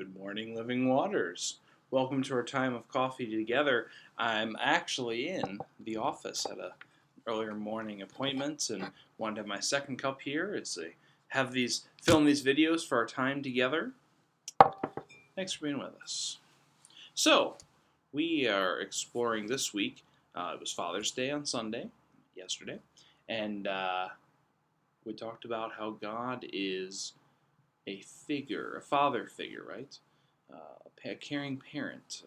Good morning, Living Waters. Welcome to our time of coffee together. I'm actually in the office at a earlier morning appointment and wanted to have my second cup here as I film these videos for our time together. Thanks for being with us. So, we are exploring this week. It was Father's Day on Sunday, yesterday, and we talked about how God is a father figure, right? A caring parent.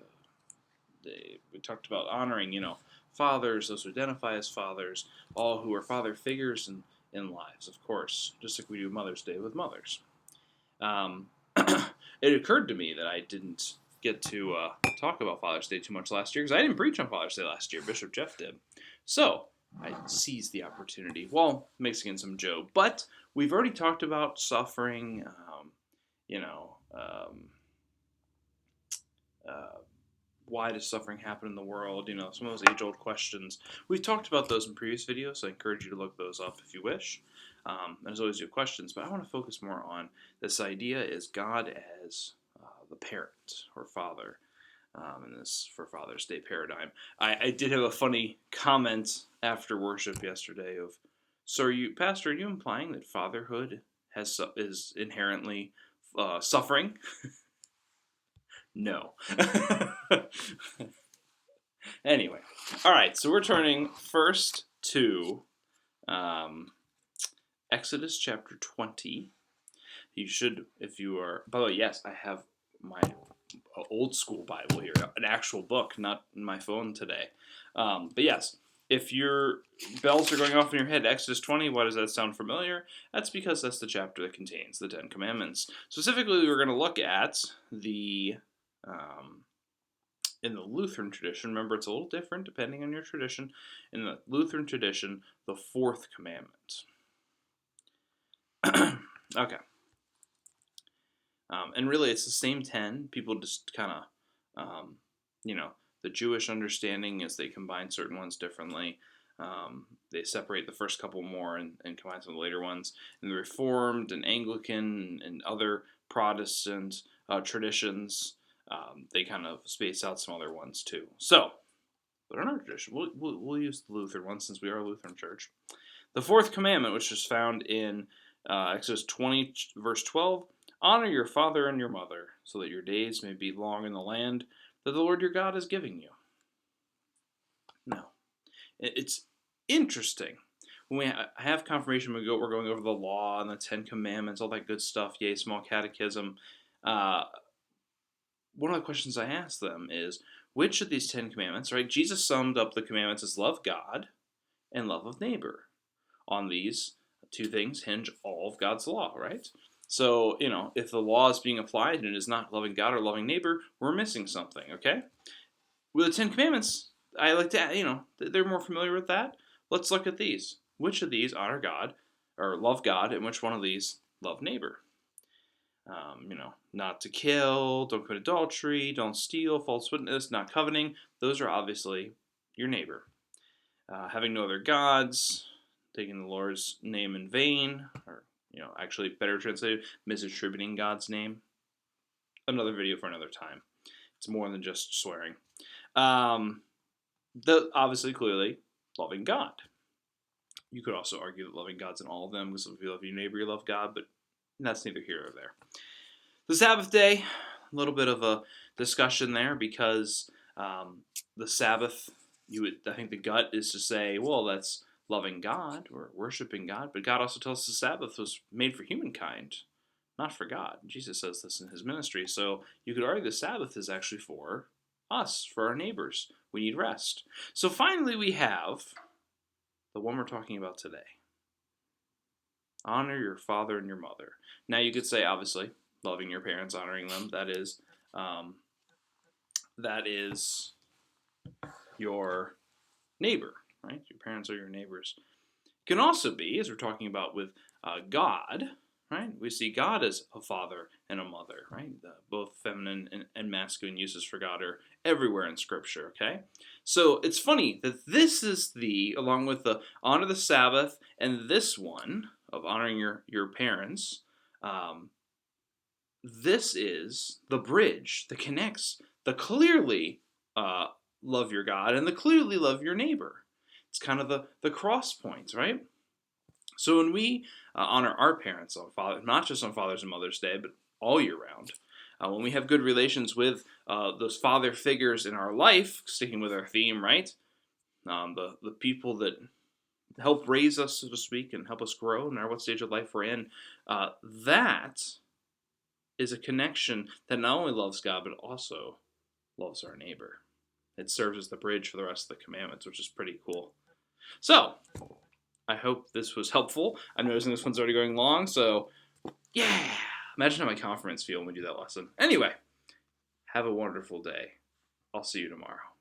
We talked about honoring, fathers, those who identify as fathers, all who are father figures in lives, of course, just like we do Mother's Day with mothers. It occurred to me that I didn't get to talk about Father's Day too much last year because I didn't preach on Father's Day last year. Bishop Jeff did. So I seized the opportunity while mixing in some Job. But we've already talked about suffering, why does suffering happen in the world? Some of those age-old questions. We've talked about those in previous videos, so I encourage you to look those up if you wish. And as always, you have questions, but I want to focus more on this idea is God as the parent or father in this for Father's Day paradigm. I did have a funny comment after worship yesterday of, so Pastor, are you implying that fatherhood is inherently suffering? No. Anyway, all right. So we're turning first to Exodus chapter 20. You should, if you are. By the way, yes, I have my old school Bible here, an actual book, not my phone today. But yes, if your bells are going off in your head, Exodus 20, why does that sound familiar? That's because that's the chapter that contains the Ten Commandments. Specifically, we're going to look at the in the Lutheran tradition. Remember, it's a little different depending on your tradition. In the Lutheran tradition, the fourth commandment. Okay. And really, it's the same 10. People just kind of, the Jewish understanding is they combine certain ones differently. They separate the first couple more and combine some of the later ones. And the Reformed and Anglican and other Protestant traditions, they kind of space out some other ones too. So, but in our tradition, we'll use the Lutheran one since we are a Lutheran church. The fourth commandment, which is found in Exodus 20, verse 12, honor your father and your mother, so that your days may be long in the land that the Lord your God is giving you. No. It's interesting. When we have confirmation, we're going over the law and the Ten Commandments, all that good stuff, yay, small catechism. One of the questions I ask them is, which of these 10 commandments, right? Jesus summed up the commandments as love God and love of neighbor. On these two things hinge all of God's law, right? So, if the law is being applied and it is not loving God or loving neighbor, we're missing something, okay? With the Ten Commandments, I like to, they're more familiar with that. Let's look at these. Which of these honor God or love God, and which one of these love neighbor? Not to kill, don't commit adultery, don't steal, false witness, not coveting. Those are obviously your neighbor. Having no other gods, taking the Lord's name in vain, or, actually better translated, misattributing God's name. Another video for another time. It's more than just swearing. Obviously, clearly, loving God. You could also argue that loving God's in all of them, because if you love your neighbor, you love God, but that's neither here nor there. The Sabbath day, a little bit of a discussion there, because the Sabbath, I think the gut is to say, well, that's loving God or worshiping God, but God also tells us the Sabbath was made for humankind, not for God. Jesus says this in his ministry, so you could argue the Sabbath is actually for us, for our neighbors. We need rest. So finally we have the one we're talking about today. Honor your father and your mother. Now you could say, obviously, loving your parents, honoring them, that is your neighbor, right? Your parents are your neighbors. It can also be, as we're talking about with God, right? We see God as a father and a mother, right? Both feminine and masculine uses for God are everywhere in Scripture, okay? So it's funny that this is along with the honor the Sabbath and this one of honoring your parents, this is the bridge that connects the clearly love your God and the clearly love your neighbor. It's kind of the cross points, right? So when we honor our parents on Father, not just on Father's and Mother's Day, but all year round, when we have good relations with those father figures in our life, sticking with our theme, right? The people that help raise us, so to speak, and help us grow no matter what stage of life we're in, that is a connection that not only loves God, but also loves our neighbor. It serves as the bridge for the rest of the commandments, which is pretty cool. So, I hope this was helpful. I'm noticing this one's already going long, so yeah. Imagine how my confidence feel when we do that lesson. Anyway, have a wonderful day. I'll see you tomorrow.